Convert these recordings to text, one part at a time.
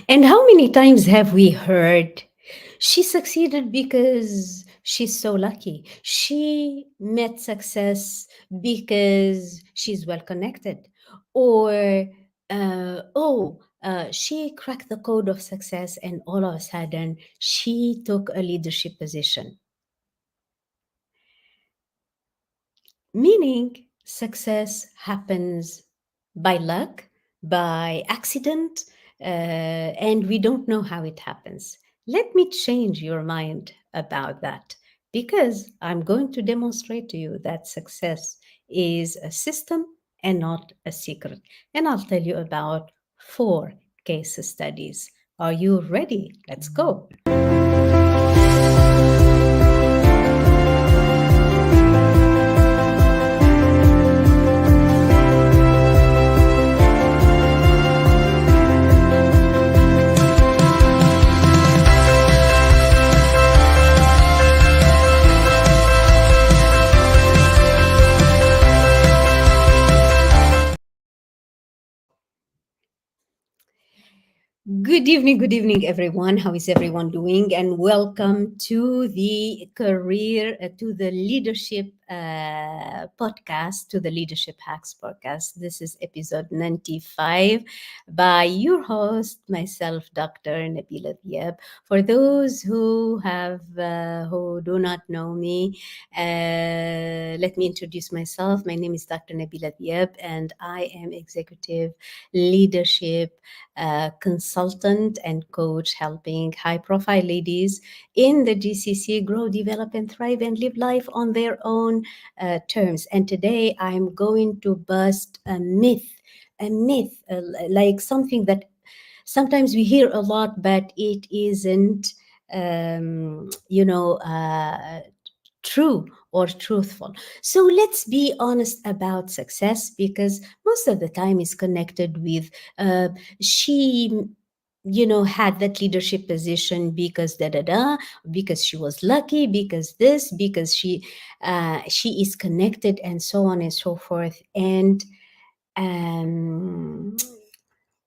And how many times have we heard she succeeded because she's so lucky? She met success because she's well connected. Or, she cracked the code of success and all of a sudden she took a leadership position. Meaning, success happens by luck, by accident, and we don't know how it happens. Let me change your mind about that because I'm going to demonstrate to you that success is a system and not a secret. And I'll tell you about 4 case studies. Are you ready? Let's go. Good evening, everyone. How is everyone doing? And welcome to the to the leadership podcast, to the Leadership Hacks podcast. This is episode 95 by your host, myself, Dr. Nabila Diab. For those who do not know me, let me introduce myself. My name is Dr. Nabila Diab, and I am executive leadership consultant and coach, helping high profile ladies in the GCC grow, develop, and thrive and live life on their own terms. And today I'm going to bust a myth, like something that sometimes we hear a lot, but it isn't, true or truthful. So let's be honest about success because most of the time is connected with she had that leadership position because da da da, because she was lucky, because this, because she is connected, and so on and so forth. And um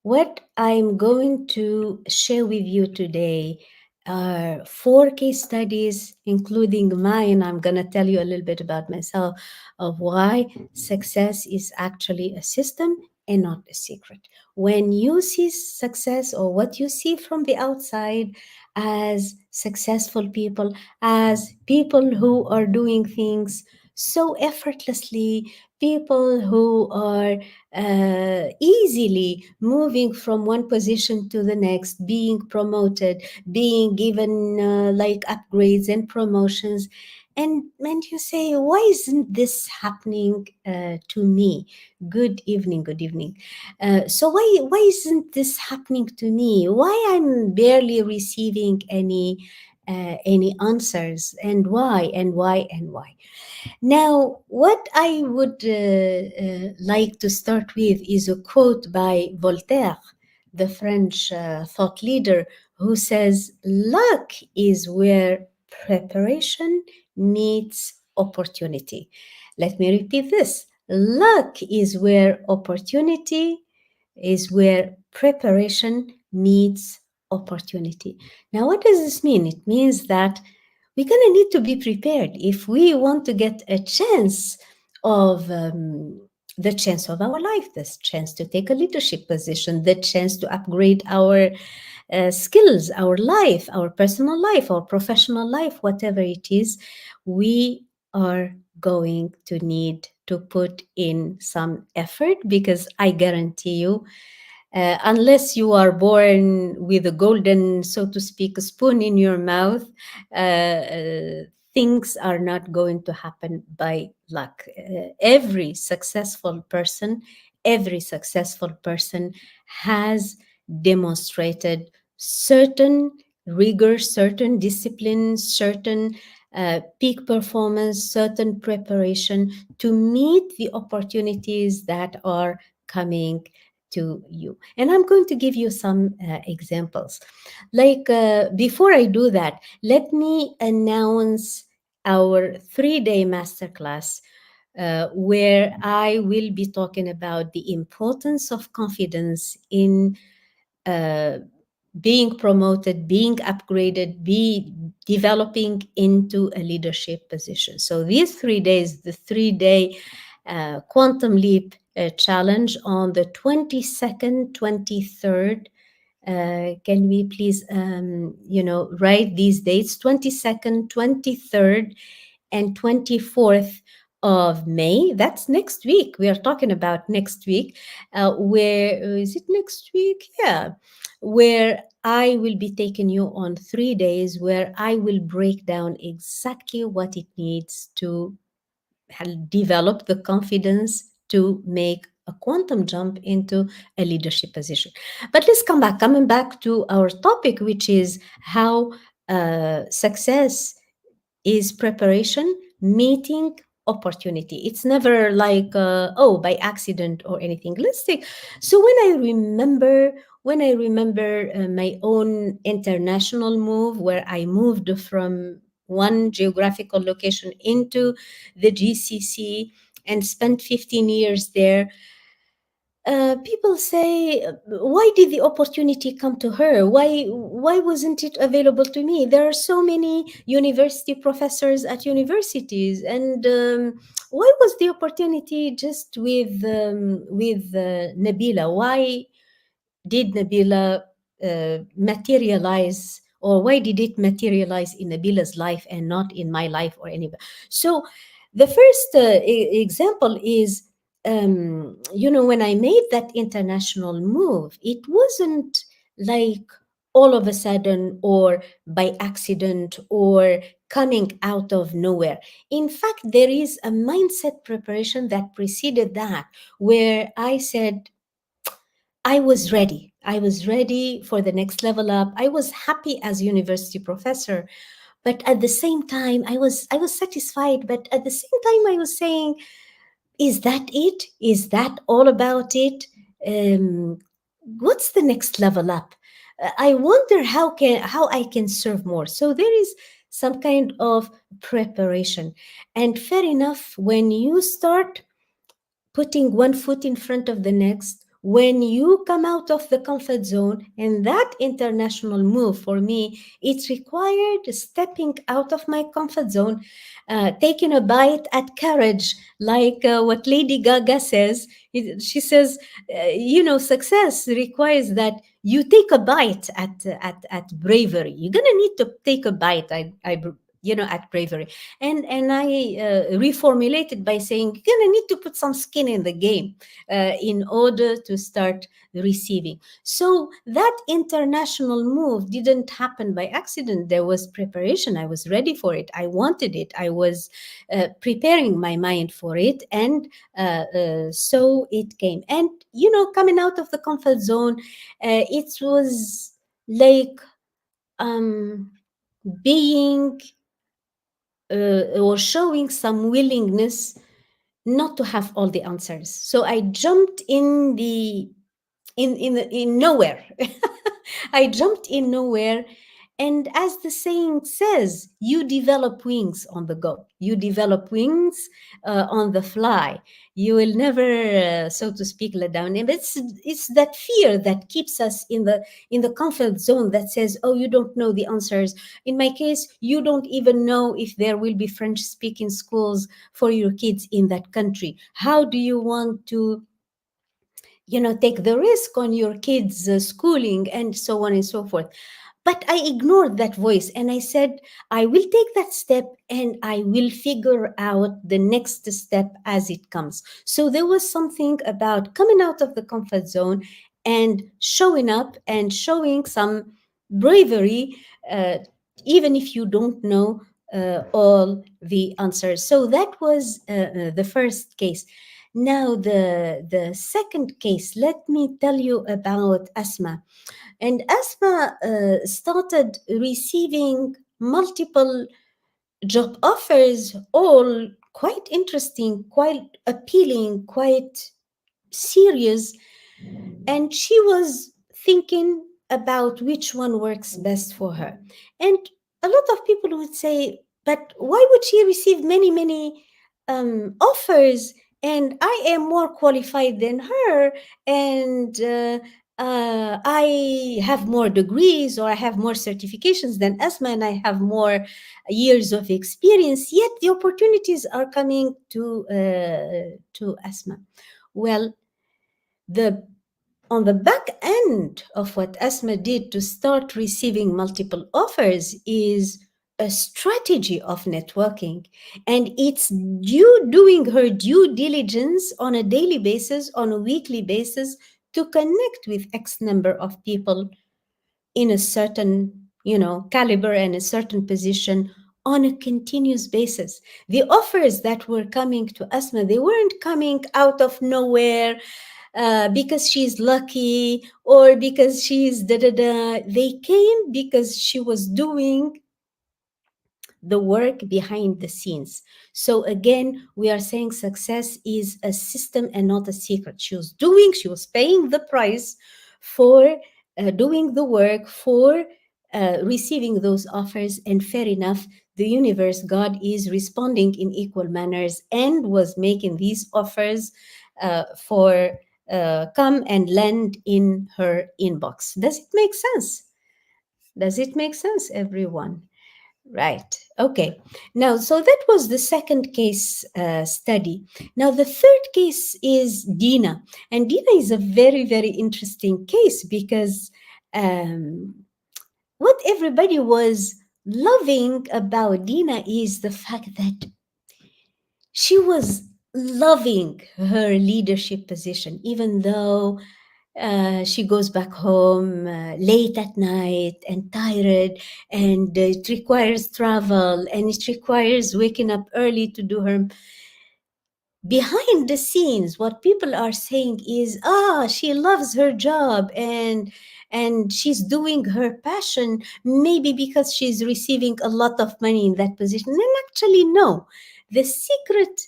what I'm going to share with you today are 4 case studies, including mine. I'm going to tell you a little bit about myself of why success is actually a system and not a secret. When you see success or what you see from the outside as successful people, as people who are doing things so effortlessly, people who are easily moving from one position to the next, being promoted, being given like upgrades and promotions. And you say, why isn't this happening to me? Good evening, good evening. So why isn't this happening to me? Why I'm barely receiving any answers, and why and why and why? Now, what I would like to start with is a quote by Voltaire, the French thought leader, who says, luck is where preparation meets opportunity. Let me repeat this. Luck is where preparation meets opportunity. Now, what does this mean? It means that we're going to need to be prepared if we want to get a chance of the chance of our life, this chance to take a leadership position, the chance to upgrade our skills, our life, our personal life, our professional life, whatever it is. We are going to need to put in some effort because I guarantee you, unless you are born with a golden, so to speak, spoon in your mouth, things are not going to happen by luck. Every successful person has demonstrated certain rigor, certain discipline, certain peak performance, certain preparation to meet the opportunities that are coming to you. And I'm going to give you some examples. Like, before I do that, let me announce our 3-day masterclass where I will be talking about the importance of confidence in uh, being promoted, being upgraded, be developing into a leadership position. So these 3 days, the 3 day quantum leap challenge on the 22nd, 23rd. Can we please, write these dates? 22nd, 23rd, and 24th of May. That's next week. We are talking about next week. Where is it next week? Yeah, where I will be taking you on 3 days where I will break down exactly what it needs to develop the confidence to make a quantum jump into a leadership position. But let's coming back to our topic, which is how success is preparation meeting opportunity. It's never like oh, by accident or anything. Let's take, so when I remember my own international move, where I moved from one geographical location into the GCC and spent 15 years there. People say, why did the opportunity come to her? Why wasn't it available to me? There are so many university professors at universities, and why was the opportunity just with Nabila? Why did Nabila materialize, or why did it materialize in Nabila's life and not in my life or anybody? So the first example is, when I made that international move, it wasn't like all of a sudden or by accident or coming out of nowhere. In fact, there is a mindset preparation that preceded that, where I said, I was ready. I was ready for the next level up. I was happy as university professor, but at the same time, I was satisfied. But at the same time, I was saying, is that it? Is that all about it? Um, what's the next level up? I wonder how I can serve more. So there is some kind of preparation, and fair enough, when you start putting one foot in front of the next, when you come out of the comfort zone, and that international move for me, it required stepping out of my comfort zone, taking a bite at courage, like what Lady Gaga says. She says, success requires that you take a bite at bravery. You're gonna need to take a bite at bravery. And I reformulated by saying, you're going to need to put some skin in the game in order to start receiving. So that international move didn't happen by accident. There was preparation. I was ready for it. I wanted it. I was preparing my mind for it. And so it came. And, coming out of the comfort zone, it was like um, being or showing some willingness not to have all the answers. So I jumped in nowhere. I jumped in nowhere. And as the saying says, you develop wings on the go. You develop wings on the fly. You will never, so to speak, let down. And it's that fear that keeps us in the comfort zone, that says, "Oh, you don't know the answers." In my case, you don't even know if there will be French-speaking schools for your kids in that country. How do you want to take the risk on your kids' schooling, and so on and so forth? But I ignored that voice and I said, I will take that step and I will figure out the next step as it comes. So there was something about coming out of the comfort zone and showing up and showing some bravery, uh, even if you don't know all the answers. So that was the first case. Now, the second case, let me tell you about Asma. And Asma started receiving multiple job offers, all quite interesting, quite appealing, quite serious. And she was thinking about which one works best for her. And a lot of people would say, but why would she receive many, many offers? And I am more qualified than her. And I have more degrees or I have more certifications than Asma and I have more years of experience, yet the opportunities are coming to Asma. Well, the on the back end of what Asma did to start receiving multiple offers is a strategy of networking. And it's doing her due diligence on a daily basis, on a weekly basis, to connect with X number of people in a certain, caliber and a certain position on a continuous basis. The offers that were coming to Asma, they weren't coming out of nowhere because she's lucky or because she's da da da. They came because she was doing the work behind the scenes. So again, we are saying success is a system and not a secret. She was paying the price for doing the work, for receiving those offers. And fair enough, the universe, God, is responding in equal manners and was making these offers for come and land in her inbox. Does it make sense? Does it make sense, everyone? Right. Okay. Now, so that was the second case study. Now, the third case is Dina. And Dina is a very, very interesting case because what everybody was loving about Dina is the fact that she was loving her leadership position, even though she goes back home late at night and tired, and it requires travel and it requires waking up early to do her behind the scenes. What people are saying is, she loves her job and she's doing her passion, maybe because she's receiving a lot of money in that position. And actually, no, the secret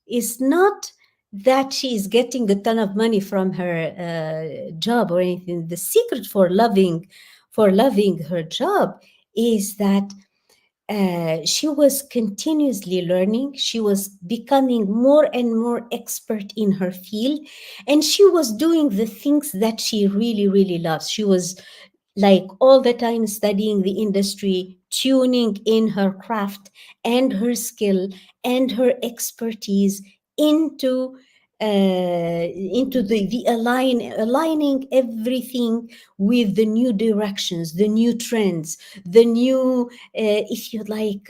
is not that she is getting a ton of money from her job or anything. The secret for loving her job is that she was continuously learning. She was becoming more and more expert in her field, and she was doing the things that she really, really loves. She was like all the time studying the industry, tuning in her craft and her skill and her expertise into aligning everything with the new directions, the new trends, the new, if you like,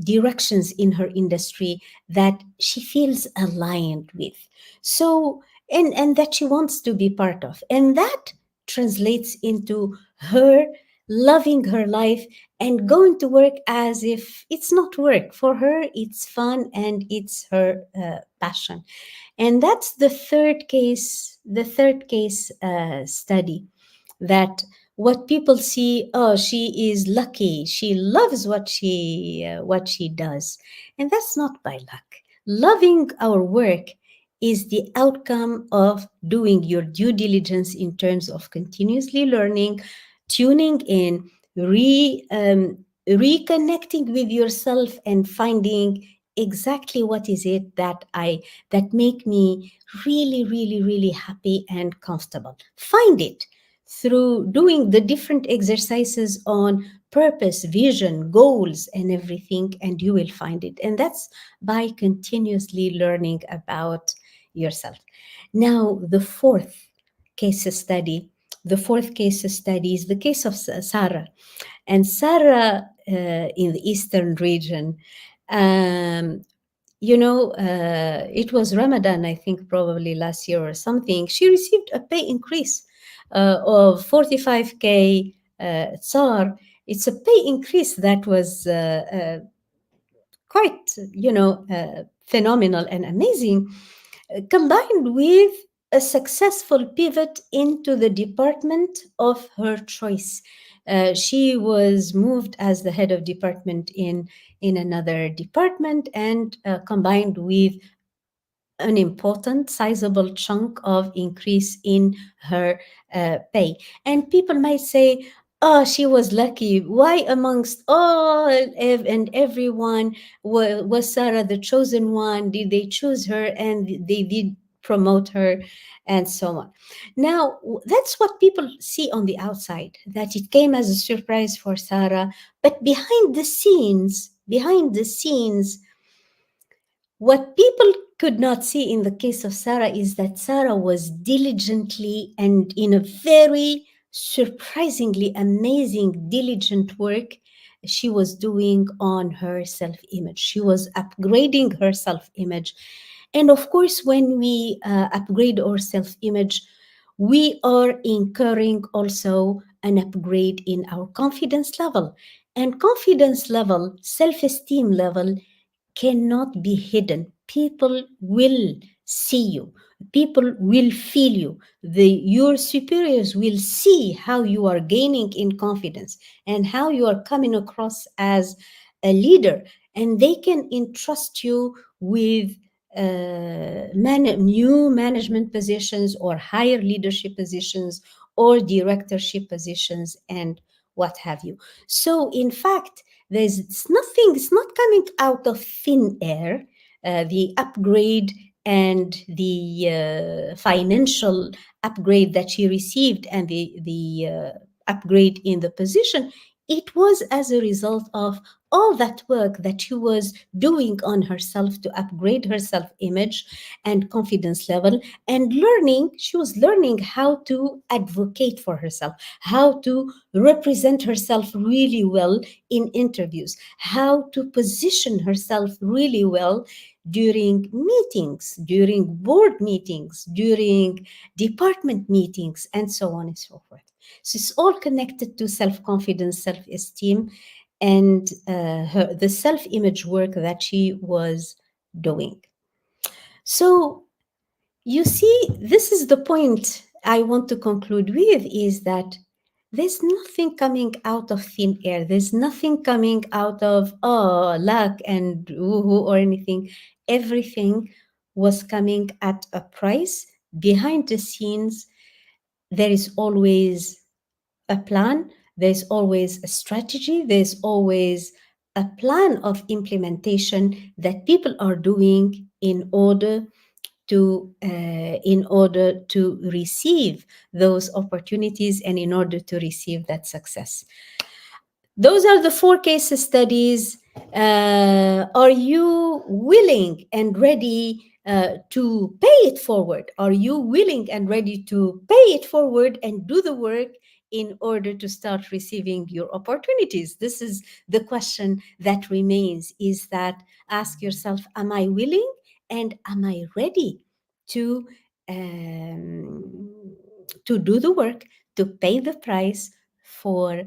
directions in her industry that she feels aligned with. So, and that she wants to be part of. And that translates into her loving her life and going to work as if it's not work. For her, it's fun and it's her passion. And that's the third case study, that what people see, she is lucky, she loves what she does. And that's not by luck. Loving our work is the outcome of doing your due diligence in terms of continuously learning, tuning in, reconnecting with yourself and finding exactly what is it that make me really, really, really happy and comfortable. Find it through doing the different exercises on purpose, vision, goals, and everything, and you will find it. And that's by continuously learning about yourself. Now, the fourth case study is the case of Sarah. And Sarah in the Eastern region, um, it was Ramadan, I think, probably last year or something. She received a pay increase of 45K tsar. It's a pay increase that was quite, phenomenal and amazing, combined with a successful pivot into the department of her choice. She was moved as the head of department in another department, and combined with an important, sizable chunk of increase in her pay. And people might say, oh, she was lucky. Why amongst all and everyone was Sarah the chosen one? Did they choose her and they did promote her, and so on. Now, that's what people see on the outside, that it came as a surprise for Sarah. But behind the scenes, what people could not see in the case of Sarah is that Sarah was diligently and in a very surprisingly amazing, diligent work she was doing on her self image. She was upgrading her self image. And of course, when we upgrade our self image, we are incurring also an upgrade in our confidence level. And confidence level, self esteem level, cannot be hidden. People will see you. People will feel you. Your superiors will see how you are gaining in confidence and how you are coming across as a leader. And they can entrust you with new management positions or higher leadership positions or directorship positions and what have you. So, in fact, it's not coming out of thin air. The upgrade and the financial upgrade that she received and the upgrade in the position, it was as a result of all that work that she was doing on herself to upgrade her self image and confidence level, and she was learning how to advocate for herself, how to represent herself really well in interviews, how to position herself really well during meetings, during board meetings, during department meetings, and so on and so forth. So it's all connected to self confidence, self esteem, and the self image work that she was doing. So you see, this is the point I want to conclude with, is that there's nothing coming out of thin air. There's nothing coming out of, oh, luck and woohoo or anything. Everything was coming at a price. Behind the scenes, there is always a plan, there's always a strategy, there's always a plan of implementation that people are doing in order to receive those opportunities and in order to receive that success. Those are the 4 case studies. Are you willing and ready to pay it forward? Are you willing and ready to pay it forward and do the work in order to start receiving your opportunities? This is the question that remains, is that ask yourself, am I willing and am I ready to do the work, to pay the price for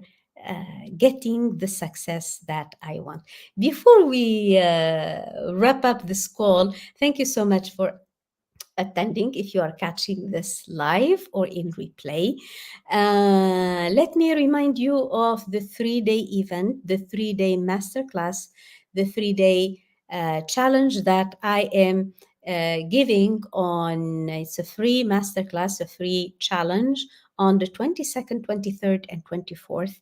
getting the success that I want? Before we wrap up this call, thank you so much for attending. If you are catching this live or in replay, let me remind you of the 3-day event, the 3-day masterclass, the 3-day challenge that I am giving on. It's a free masterclass, a free challenge on the 22nd, 23rd, and 24th.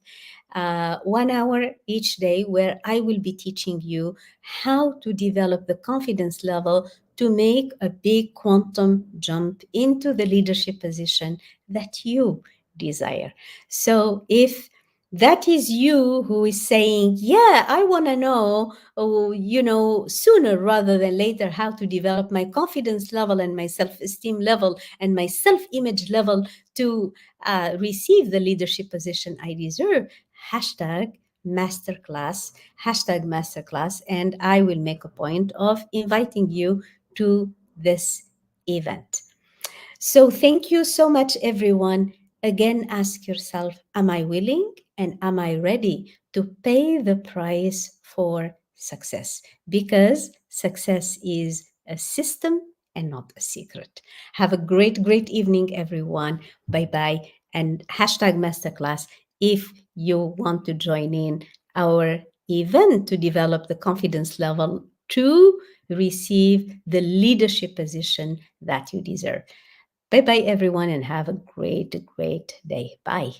1 hour each day, where I will be teaching you how to develop the confidence level to make a big quantum jump into the leadership position that you desire. So if that is you who is saying, yeah, I want to know, sooner rather than later, how to develop my confidence level and my self-esteem level and my self-image level to receive the leadership position I deserve, hashtag masterclass, hashtag masterclass, and I will make a point of inviting you to this event. So thank you so much, everyone. Again, ask yourself, am I willing and am I ready to pay the price for success? Because success is a system and not a secret. Have a great, great evening, everyone. Bye-bye. And hashtag masterclass if you want to join in our event to develop the confidence level to receive the leadership position that you deserve. Bye bye, everyone, and have a great, great day. Bye.